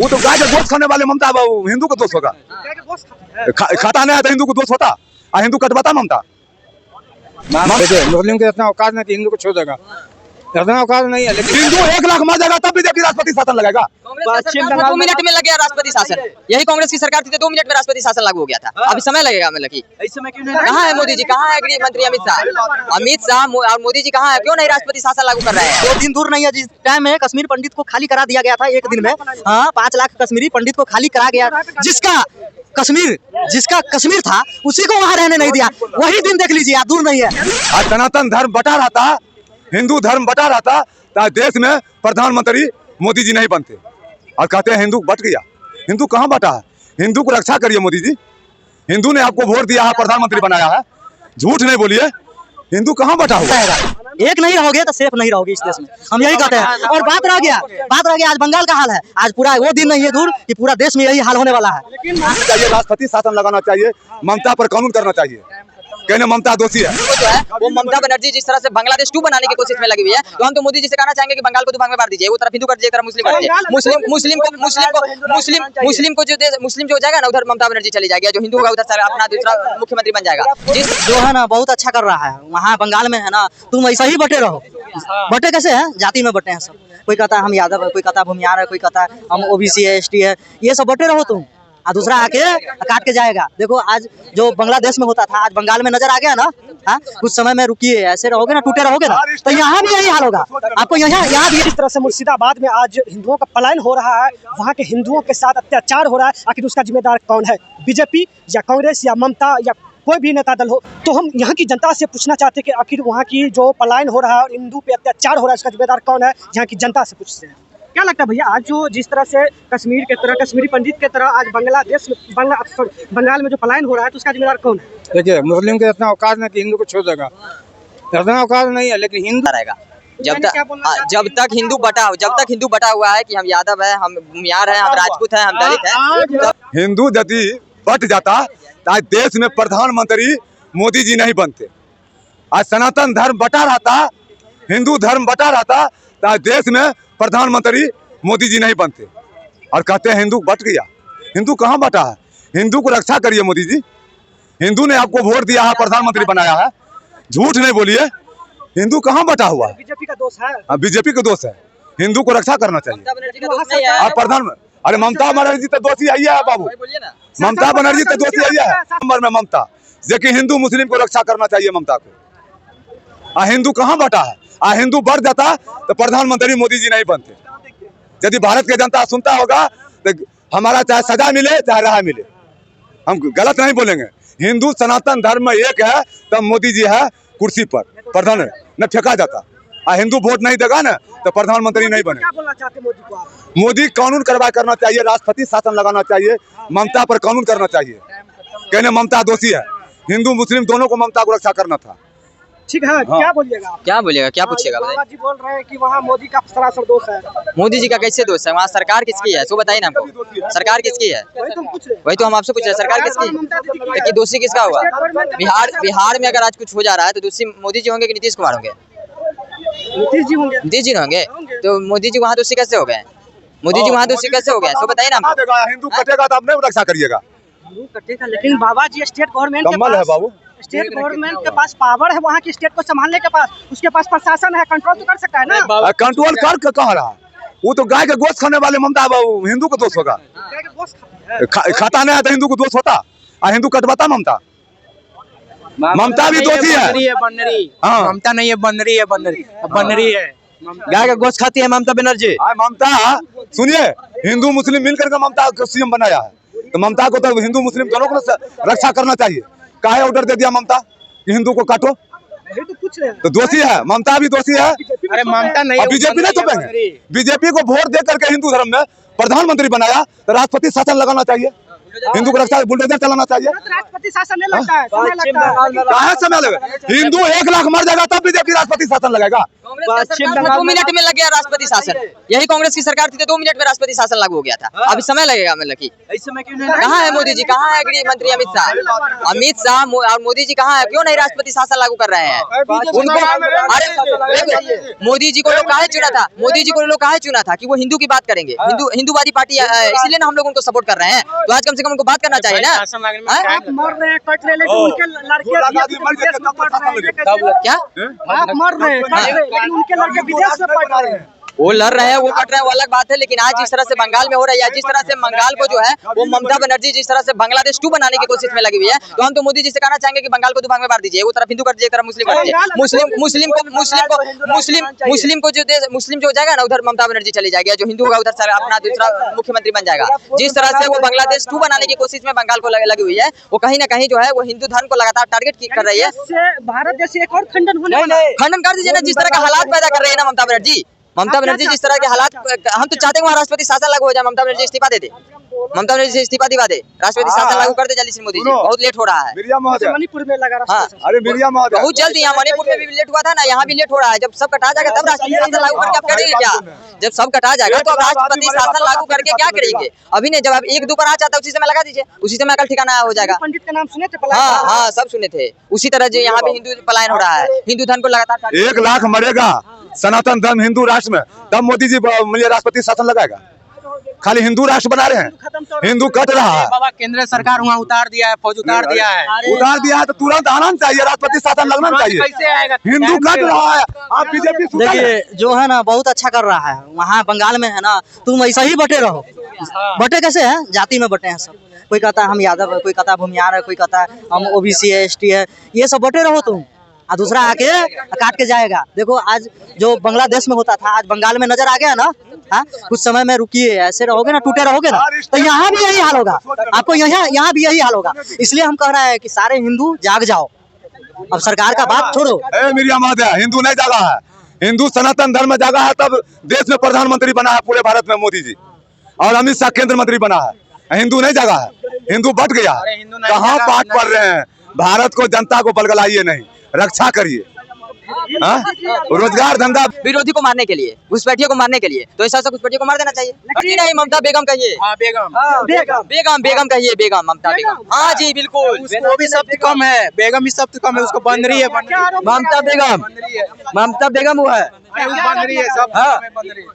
वो तो गाय का गोश्त खाने वाले ममता हिंदू का दोस्त होगा। खाता नहीं है तो हिंदू को दोस्त होता, हिंदू कटवाता ममता। मुस्लिम के इतना औकात नहीं, हिंदू को छोड़ देगा, इतना औकात नहीं है। लेकिन हिंदू 1 लाख मर जाएगा तब बीजेपी राष्ट्रपति शासन लगाएगा। 2 मिनट में लग गया राष्ट्रपति शासन। यही कांग्रेस की सरकार थी तो 2 मिनट में राष्ट्रपति शासन लागू हो गया था। अभी समय लगेगा मतलब कि कहाँ है मोदी जी, कहाँ है गृह मंत्री अमित शाह और मोदी जी कहाँ है, क्यों नहीं राष्ट्रपति शासन लागू कर रहे हैं? 2 दिन दूर नहीं है जिस टाइम में कश्मीर पंडित को खाली करा दिया गया था 1 दिन में। हाँ, 5 लाख कश्मीरी पंडित को खाली करा गया, जिसका कश्मीर था उसी को वहाँ रहने नहीं दिया। वही दिन देख लीजिए, दूर नहीं है। आज सनातन धर्म बटा रहा था, हिंदू धर्म बटा रहा था, देश में प्रधानमंत्री मोदी जी नहीं बनते और कहते हैं हिंदू बट गया। हिंदू कहाँ बटा है? हिंदू को रक्षा करिए मोदी जी। हिंदू ने आपको वोट दिया है, प्रधानमंत्री बनाया है, झूठ नहीं बोलिए। हिंदू कहाँ बटा हुआ है? एक नहीं रहोगे तो सेफ नहीं रहोगे इस देश में, हम यही कहते हैं। और बात रह गया आज बंगाल का हाल है। आज पूरा वो दिन नहीं है दूर कि पूरा देश में यही हाल होने वाला है। चाहिए राष्ट्रपति शासन लगाना चाहिए, ममता पर कानून करना चाहिए। कहने ममता दोषी है वो ममता बनर्जी जिस तरह से बांग्लादेश 2 बनाने की कोशिश में लगी हुई है, तो हम तो मोदी जी से कहना चाहेंगे कि बंगाल को 2 भाग में बांट दीजिए। वो तरफ हिंदू कर दीजिए, तरफ मुस्लिम कर दीजिए। मुस्लिम जो हो जाएगा ना उधर ममता बनर्जी चली जाएगी, जो हिंदू होगा उधर अपना दूसरा मुख्यमंत्री बन जाएगा। जो है ना बहुत अच्छा कर रहा है वहाँ बंगाल में है ना। तुम ऐसा ही बटे रहो। बटे कैसे है? जाति में बटे हैं सब। कोई कहता है हम यादव है, कोई कहता है भूमिहार है, कोई कहता है हम ओबीसी है, एसटी है। ये सब बटे रहो तुम, और दूसरा आके काट के जाएगा। देखो आज जो बांग्लादेश में होता था आज बंगाल में नजर आ गया ना। हाँ, कुछ समय में रुकिए, ऐसे रहोगे ना, टूटे रहोगे ना, तो यहाँ भी यही हाल होगा आपको। यहाँ भी इस तरह से मुर्शिदाबाद में आज हिंदुओं का पलायन हो रहा है, वहाँ के हिंदुओं के साथ अत्याचार हो रहा है। आखिर उसका जिम्मेदार कौन है? बीजेपी या कांग्रेस या ममता या कोई भी नेता दल हो? तो हम यहाँ की जनता से पूछना चाहते हैं कि आखिर वहाँ की जो पलायन हो रहा है और हिंदू पे अत्याचार हो रहा है उसका जिम्मेदार कौन है? यहाँ की जनता से पूछते हैं। क्या लगता है भैया, आज जो जिस तरह से कश्मीर के तरह कश्मीरी पंडित के तरह आज बंगाल में जो पलायन हो रहा है तो उसका जिम्मेदार कौन है? देखिए, मुस्लिम के इतना औकात नहीं, हिंदू को छोड़ देगा, इतना औकात नहीं है। लेकिन हिंदू रहेगा जब तक हिंदू बटा हुआ है कि हम यादव है, हम भूमिहार है, हम राजपूत है, हम दलित है। हिंदू यदि बट जाता तो आज देश में प्रधानमंत्री मोदी जी नहीं बनते। आज सनातन धर्म बटा रहा था, हिंदू धर्म बटा रहा था, तो देश में प्रधानमंत्री मोदी जी नहीं बनते और कहते हैं हिंदू बट गया। हिंदू कहाँ बटा है? हिंदू को रक्षा करिए मोदी जी। हिंदू ने आपको वोट दिया है, प्रधानमंत्री बनाया है, झूठ नहीं बोलिए। हिंदू कहाँ बटा हुआ है? बीजेपी का दोष है। बीजेपी का दोष है। हिंदू को रक्षा करना चाहिए। आप प्रधानमंत्री, अरे ममता बनर्जी तो दोषी है बाबू, ममता बनर्जी तो दोषी है नंबर में ममता। लेकिन हिंदू मुस्लिम को रक्षा करना चाहिए ममता को। हिंदू कहाँ बटा है? हिंदू बढ़ जाता तो प्रधानमंत्री मोदी जी नहीं बनते। यदि भारत की जनता सुनता होगा तो हमारा चाहे सजा मिले चाहे राह मिले, हम गलत नहीं बोलेंगे। हिंदू सनातन धर्म में एक है तब मोदी जी है कुर्सी पर, प्रधान न फेंका जाता। हिंदू वोट नहीं देगा ना तो प्रधानमंत्री नहीं बने। क्या बोलना चाहते मोदी को आप? मोदी कानून करवा करना चाहिए, राष्ट्रपति शासन लगाना चाहिए, ममता पर कानून करना चाहिए। कहने ममता दोषी है, हिंदू मुस्लिम दोनों को ममता को रक्षा करना था। ठीक है। हाँ। क्या बोलिएगा क्या पूछिएगा? बाबा जी बोल रहे हैं कि वहाँ मोदी का सरासर दोष है। मोदी जी का कैसे दोष है? वहाँ सरकार किसकी है? सो बताइए ना हमको, सरकार किसकी है? वही तो हम आपसे पूछ रहे हैं, सरकार किसकी है? दोषी किसका हुआ? बिहार में अगर आज कुछ हो जा रहा है तो दोषी मोदी जी होंगे कि नीतीश कुमार होंगे? नीतीश जी होंगे। तो मोदी जी वहाँ दोषी कैसे हो गए? मोदी जी वहाँ दोषी कैसे हो गए? सो बताइए ना हमको। हिंदू कटेगा तो आप नहीं रक्षा करिएगा। लेकिन बाबा जी स्टेट गवर्नमेंट है बाबू, स्टेट गवर्नमेंट के पास पावर है, वहाँ की स्टेट को संभालने के पास, उसके पास प्रशासन है, कंट्रोल तो कर सकता है ना। कंट्रोल कर कहाँ रहा? वो तो गाय का गोश्त खाने वाले ममता हिंदू को दोष होगा। खाता नहीं है तो हिंदू को दोष होता, हिंदू कटवाता ममता। ममता भी दोषी है। ममता नहीं है, बनरी है। गाय का गोश्त खाती है ममता बनर्जी। ममता सुनिए, हिंदू मुस्लिम मिलकर के ममता को सीएम बनाया है, तो ममता को तो हिंदू मुस्लिम दोनों को रक्षा करना चाहिए। काहे ऑर्डर दे दिया ममता कि हिंदू को काटो? तो दोषी है, ममता भी दोषी है। अरे ममता नहीं, बीजेपी नहीं तो बीजेपी को वोट दे करके हिंदू धर्म में प्रधानमंत्री बनाया तो राष्ट्रपति शासन लगाना चाहिए। हिंदू को रक्षा बुलडोजर चलाना चाहिए। राष्ट्रपति शासन नहीं लगता है, समय लगता है। कहाँ समय लगेगा? हिंदू 1 लाख मर जाएगा तब बीजेपी राष्ट्रपति शासन लगेगा। पश्चिम बंगाल 2 मिनट में लग गया राष्ट्रपति शासन। यही कांग्रेस की सरकार थी तो 2 मिनट में राष्ट्रपति शासन लागू हो गया था। अभी समय लगेगा मतलब की कहाँ है मोदी जी, कहाँ है गृह मंत्री अमित शाह? अमित शाह और मोदी जी कहाँ है? क्यों नहीं राष्ट्रपति शासन लागू कर रहे हैं उनको? अरे मोदी जी को लोग काहे चुना था? मोदी जी को लोग काहे चुना था कि वो हिंदू की बात करेंगे, हिंदूवादी पार्टी, इसलिए ना हम लोग उनको सपोर्ट कर रहे हैं। तो आज कम से कम उनको बात करना चाहिए ना। आप मर रहे हैं, कट रहे, लेकिन उनके लड़के क्या आप मर रहे हैं, कट रहे, लेकिन उनके लड़के विदेश में पढ़ रहे हैं। वो लड़ रहे हैं, वो कट रहे हैं, वो अलग बात है। लेकिन आज जिस तरह से बंगाल में हो रहा है, या जिस तरह से बंगाल को जो है वो ममता बनर्जी जिस तरह से बांग्लादेश 2 बनाने की कोशिश में लगी हुई है, तो हम तो मोदी जी से कहना चाहेंगे कि बंगाल को 2 भाग में बांट दीजिए। वो तरफ हिंदू कर दीजिए, तरफ मुस्लिम कर दीजिए। मुस्लिम को जो मुस्लिम जो हो जाएगा ना, उधर ममता बनर्जी चली जाएगी। जो हिंदू होगा उधर अपना दूसरा मुख्यमंत्री बन जाएगा। जिस तरह से वो बांग्लादेश 2 बनाने की कोशिश में बंगाल को लगी हुई है, वो कहीं ना कहीं जो है वो हिंदू धर्म को लगातार टारगेट कर रही है। भारत देश एक और खंडन होने वाला है। खंडन कर दीजिए ना, जिस तरह का हालात पैदा कर रही है ना ममता बनर्जी जिस तरह के हालात, हम तो चाहते हैं वहाँ राष्ट्रपति शासन लागू हो जाए, ममता बनर्जी इस्तीफा दे दे, ममता बनर्जी इस्तीफा दिवा दे, राष्ट्रपति शासन लागू कर दे जल्दी से मोदी जी। बहुत लेट हो रहा है। मणिपुर में लगा हाँ, अरे मिरिया महोदय बहुत जल्द। यहाँ मणिपुर में भी लेट हुआ था ना, यहाँ भी लेट हो रहा है। जब सब कटा जाएगा तब राष्ट्रपति शासन लागू करके आप करेंगे क्या? जब सब कटा जाएगा तो अब राष्ट्रपति शासन लागू करके क्या करेंगे? अभी नहीं, जब आप 1-2 पर आ चाहता है उसी समय लगा दीजिए, उसी समय अकल ठिकाना हो जाएगा। पंडित का नाम सुने थे? हाँ, सब सुने थे। उसी तरह जो यहाँ पे हिंदू पलायन हो रहा है, हिंदू धर्म को लगातार 1 लाख मरेगा सनातन धर्म हिंदू राष्ट्र में, तब मोदी जी राष्ट्रपति शासन लगाएगा। खाली हिंदू राष्ट्र बना रहे हैं, हिंदू कट रहा है। बाबा केंद्र सरकार वहाँ उतार दिया है, फौज उतार दिया है तो तुरंत आना चाहिए, राष्ट्रपति शासन लगना चाहिए। कैसे आएगा? हिंदू कट रहा है, आप बीजेपी देखिए जो है ना बहुत अच्छा कर रहा है वहाँ बंगाल में है ना। तुम ऐसा ही बटे रहो। बटे कैसे है? जाति में बटे हैं सब। कोई कहता है हम यादव है, कोई कहता है भूमियार है, कोई कहता है हम ओबीसी है, एसटी है। ये सब बटे रहो तुम, और दूसरा आके काट के जाएगा। देखो आज जो बांग्लादेश में होता था, आज बंगाल में नजर आ गया ना। हाँ, कुछ समय में रुकिए, ऐसे रहोगे ना, टूटे रहोगे ना, तो यहाँ भी यही हाल होगा आपको। यहाँ भी यही हाल होगा। इसलिए हम कह रहे हैं कि सारे हिंदू जाग जाओ, अब सरकार का बात छोड़ो। मिरिया महोदय, हिंदू नहीं जागा है, हिंदू सनातन धर्म में जागा है, तब देश में प्रधानमंत्री बना है पूरे भारत में मोदी जी, और अमित शाह केंद्र मंत्री बना है। हिंदू नहीं जागा है, हिंदू बट गया। कहाँ पाठ पढ़ रहे हैं? भारत को, जनता को बलगलाइए नहीं, रक्षा करिए। रोजगार धंधा, विरोधी को मारने के लिए, घुसपैठियों को मारने के लिए, तो ऐसा घुसपैठियों को मार देना चाहिए। नहीं, ममता बेगम कहिए। बेगम कहिए, बेगम, ममता बेगम। हाँ जी बिल्कुल, वो भी शब्द कम है, बेगम ही शब्द कम है, उसको बन रही है। ममता बेगम वो है,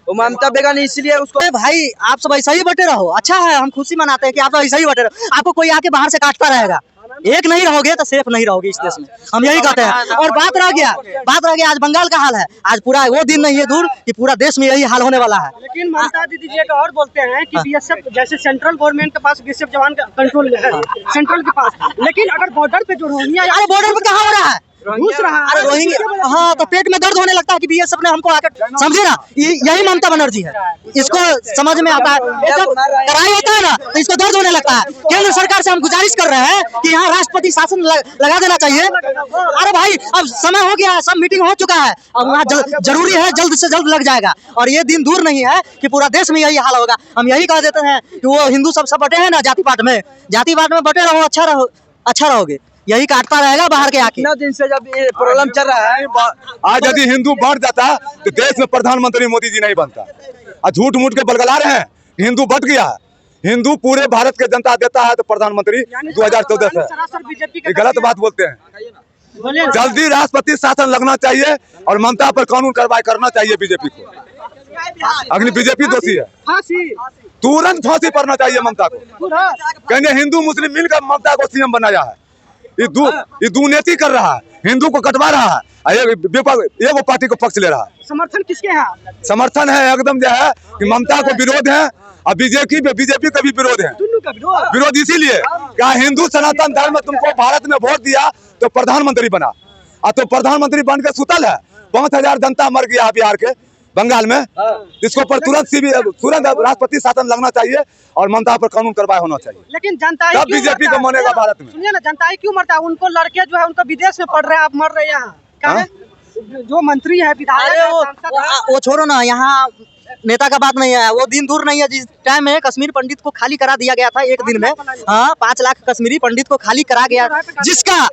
वो ममता बेगम, इसलिए उसको। भाई आप सब ऐसा ही बटे रहो। अच्छा है, हम खुशी मनाते हैं कि आप ऐसा ही बटे रहो। आपको कोई आके बाहर से काटता रहेगा, एक नहीं रहोगे तो सेफ नहीं रहोगे इस देश में, हम यही कहते हैं। और बात रह गया आज बंगाल का हाल है। आज पूरा वो दिन नहीं है दूर कि पूरा देश में यही हाल होने वाला है। लेकिन ममता दीदी जी और बोलते हैं कि बीएसएफ जैसे सेंट्रल गवर्नमेंट के पास बीएसएफ जवान का कंट्रोल में है, सेंट्रल के पास, लेकिन अगर बॉर्डर पे जो रोहिंग्या, अरे बॉर्डर पे कहाँ हो रहा है? घुस रहा है। अरे रोहिंग्या, हाँ, तो पेट में दर्द होने लगता है कि बीएसएफ ने हमको आकर, समझे ना, यही ममता बनर्जी है। इसको समझ में आता है, जब लड़ाई होता है ना तो इसको दर्द होने लगता है। केंद्र सरकार से हम गुजारिश कर रहे हैं कि यहाँ राष्ट्रपति शासन लगा देना चाहिए। अरे भाई अब समय हो गया है, सब मीटिंग हो चुका है, अब वहाँ जरूरी है, जल्द से जल्द लग जाएगा। और ये दिन दूर नहीं है कि पूरा देश में यही हाल होगा। हम यही कह देते हैं कि वो हिंदू सब बटे हैं ना जाति पात में बटे रहो, अच्छा रहोगे। यही काटता रहेगा बाहर के आके। 9 दिन से जब ये प्रॉब्लम चल रहा है, आज यदि हिंदू बढ़ जाता तो देश में प्रधानमंत्री मोदी जी नहीं बनता। और झूठ मूठ के बलगला रहे हैं, हिंदू बढ़ गया। हिंदू पूरे भारत के जनता देता है तो प्रधानमंत्री 2014 से, ये गलत बात बोलते हैं। जल्दी राष्ट्रपति शासन लगना चाहिए और ममता पर कानून कार्रवाई करना चाहिए बीजेपी को। अग्नि बीजेपी दोषी है, तुरंत फांसी पड़ना चाहिए ममता को। कहेंगे हिंदू मुस्लिम मिलकर ममता को सीएम बनाया है। ये दुर्नीति कर रहा है, हिंदू को कटवा रहा है, एगो पार्टी को पक्ष ले रहा है। समर्थन किसके है? समर्थन है एकदम जो है कि ममता को विरोध है और बीजेपी का भी विरोध है। विरोध इसीलिए क्या हिंदू सनातन धर्म में तुमको भारत में वोट दिया तो प्रधानमंत्री बना, और तो प्रधानमंत्री बन के सुतल है। 5000 जनता मर गया बिहार के, बंगाल में। इसको पर तुरंत राष्ट्रपति शासन लगना चाहिए और ममता पर कानून कार्रवाई होना चाहिए। लेकिन जनता तब बीजेपी को मानेगा भारत में। सुनिए ना, जनता ही क्यों मरता है? उनको लड़के जो है उनको विदेश में पढ़ रहे हैं, आप मर रहे हैं यहाँ। क्या है? जो मंत्री है, विधायक, वो छोड़ो ना। यहाँ नेता का बात नहीं है, वो दिन दूर नहीं है जिस टाइम में कश्मीर पंडित को खाली करा दिया गया था एक दिन में। हाँ, 5 लाख कश्मीरी पंडित को खाली करा गया, जिसका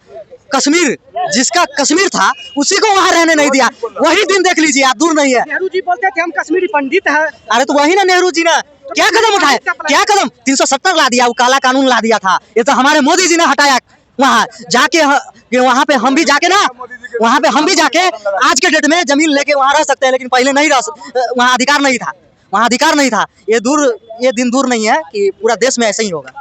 कश्मीर था उसी को वहाँ रहने नहीं दिया। वही दिन देख लीजिए आप, दूर नहीं है। नेहरू जी बोलते थे हम कश्मीरी पंडित हैं। अरे तो वही ना नेहरू जी ने क्या कदम उठाए, क्या कदम 370 ला दिया, वो काला कानून ला दिया था। ये तो हमारे मोदी जी ने हटाया। वहाँ जाके वहाँ पे हम भी जाके आज के डेट में जमीन लेके वहाँ रह सकते हैं, लेकिन पहले नहीं वहाँ अधिकार नहीं था। ये दिन दूर नहीं है कि पूरा देश में ऐसे ही होगा।